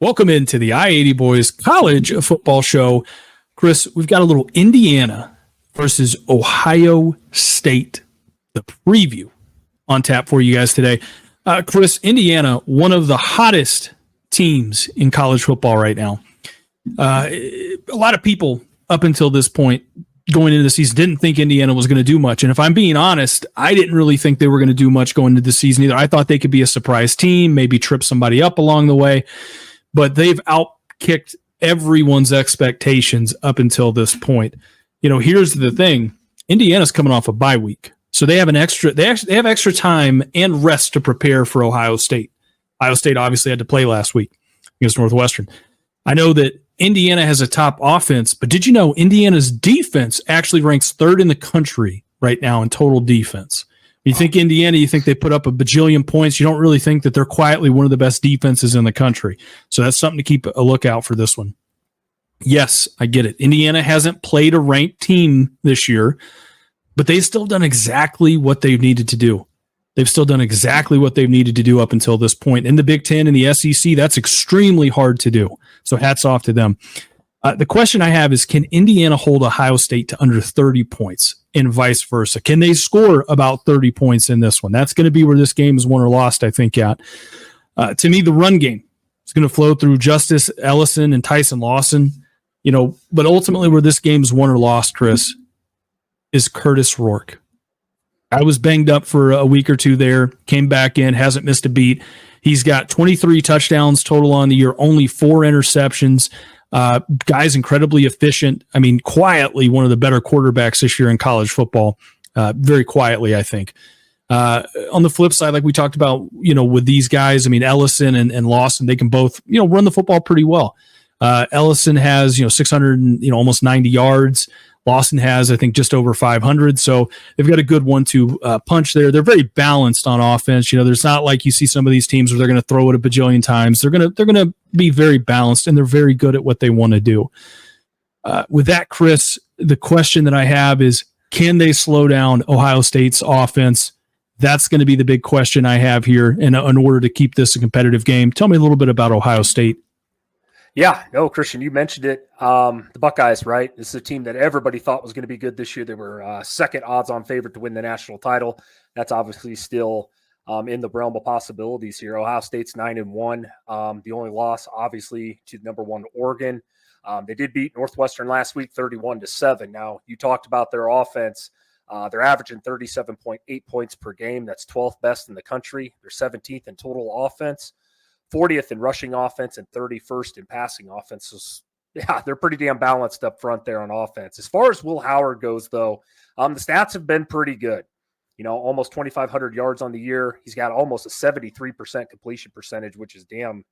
Welcome into the I-80 Boys College Football Show. Chris, we've got a little Indiana versus Ohio State, the preview on tap for you guys today. Chris, Indiana, one of the hottest teams in college football right now. A lot of people up until this point going into the season didn't think Indiana was going to do much. And if I'm being honest, I didn't really think they were going to do much going into the season either. I thought they could be a surprise team, maybe trip somebody up along the way. But they've outkicked everyone's expectations up until this point. You know, here's the thing. Indiana's coming off a bye week. So they have extra time and rest to prepare for Ohio State. Ohio State obviously had to play last week against Northwestern. I know that Indiana has a top offense, but did you know Indiana's defense actually ranks third in the country right now in total defense? You think Indiana, you think they put up a bajillion points. You don't really think that they're quietly one of the best defenses in the country. So that's something to keep a lookout for this one. Yes, I get it. Indiana hasn't played a ranked team this year, but they've still done exactly what they've needed to do. They've still done exactly what they've needed to do up until this point. In the Big Ten and the SEC, that's extremely hard to do. So hats off to them. The question I have is, can Indiana hold Ohio State to under 30 points and vice versa? Can they score about 30 points in this one? That's going to be where this game is won or lost, I think, at. To me, the run game is going to flow through Justice Ellison and Tyson Lawson. You know, but ultimately where this game is won or lost, Chris, is Curtis Rourke. I was banged up for a week or two there, came back in, hasn't missed a beat. He's got 23 touchdowns total on the year, only 4 interceptions. Guy's incredibly efficient. I mean, quietly one of the better quarterbacks this year in college football. Very quietly, I think. On the flip side, like we talked about, you know, with these guys, I mean, Ellison and Lawson, they can both, you know, run the football pretty well. Ellison has, 600 and, almost 90 yards. Lawson has, I think, just over 500. So they've got a good 1-2 punch there. They're very balanced on offense. You know, there's not like you see some of these teams where they're going to throw it a bajillion times. They're going to be very balanced, and they're very good at what they want to do. With that, Chris, the question that I have is, can they slow down Ohio State's offense? That's going to be the big question I have here in order to keep this a competitive game. Tell me a little bit about Ohio State. Yeah, no, Christian, you mentioned it. The Buckeyes, right? This is a team that everybody thought was going to be good this year. They were second odds-on favorite to win the national title. That's obviously still in the realm of possibilities here. Ohio State's 9-1. The only loss, obviously, to number 1 Oregon. They did beat Northwestern last week, 31-7. Now, you talked about their offense. They're averaging 37.8 points per game. That's 12th best in the country. They're 17th in total offense, 40th in rushing offense, and 31st in passing offense. So, yeah, they're pretty damn balanced up front there on offense. As far as Will Howard goes, though, the stats have been pretty good. You know, almost 2,500 yards on the year. He's got almost a 73% completion percentage, which is damn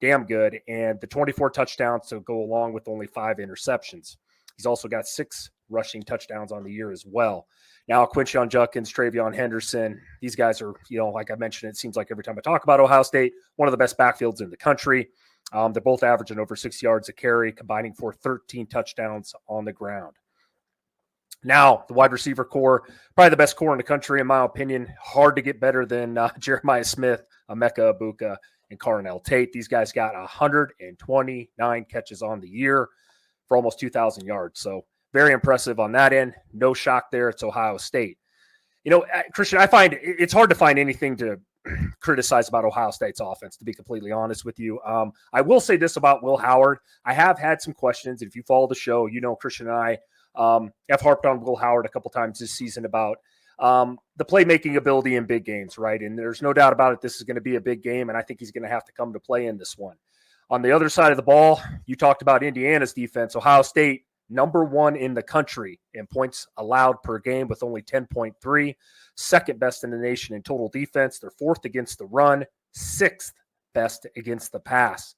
good. And the 24 touchdowns to go along with only 5 interceptions. He's also got 6 rushing touchdowns on the year as well. Now, Quinshon Judkins, Travion Henderson, these guys are, like I mentioned, it seems like every time I talk about Ohio State, one of the best backfields in the country. They're both averaging over 6 yards a carry, combining for 13 touchdowns on the ground. Now, the wide receiver core, probably the best core in the country, in my opinion. Hard to get better than Jeremiah Smith, Emeka Egbuka, and Carnell Tate. These guys got 129 catches on the year for almost 2,000 yards. So very impressive on that end. No shock there. It's Ohio State. Christian, I find it's hard to find anything to criticize about Ohio State's offense, to be completely honest with you. I will say this about Will Howard. I have had some questions. If you follow the show, Christian and I have harped on Will Howard a couple times this season about the playmaking ability in big games, right? And there's no doubt about it. This is going to be a big game, and I think he's going to have to come to play in this one. On the other side of the ball, you talked about Indiana's defense. Ohio State, number 1 in the country in points allowed per game with only 10.3, second best in the nation in total defense. They're 4th against the run, 6th best against the pass.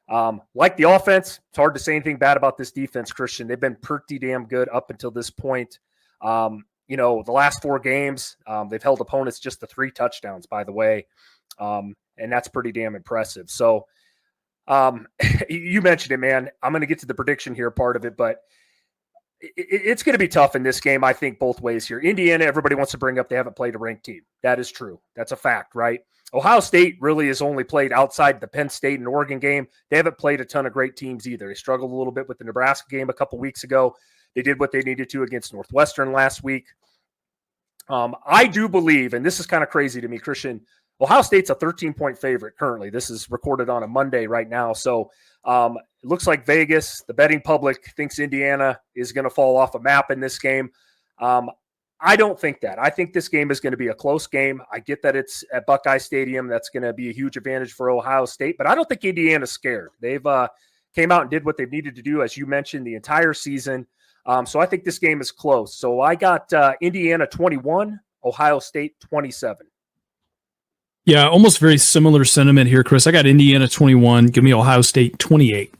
Like the offense, it's hard to say anything bad about this defense, Christian. They've been pretty damn good up until this point. The last 4 games, they've held opponents just to 3 touchdowns, by the way, and that's pretty damn impressive. So, you mentioned it, man. I'm going to get to the prediction here, part of it, but it's going to be tough in this game, I think, both ways here. Indiana, everybody wants to bring up they haven't played a ranked team. That is true. That's a fact, right? Ohio State really has only played outside the Penn State and Oregon game. They haven't played a ton of great teams either. They struggled a little bit with the Nebraska game a couple weeks ago. They did what they needed to against Northwestern last week. I do believe, and this is kind of crazy to me, Christian, Ohio State's a 13-point favorite currently. This is recorded on a Monday right now. So it looks like Vegas, the betting public, thinks Indiana is going to fall off a map in this game. I don't think that. I think this game is going to be a close game. I get that it's at Buckeye Stadium. That's going to be a huge advantage for Ohio State, but I don't think Indiana's scared. They've came out and did what they've needed to do, as you mentioned, the entire season. So I think this game is close. So I got Indiana 21, Ohio State 27. Yeah, almost very similar sentiment here, Chris. I got Indiana 21. Give me Ohio State 28.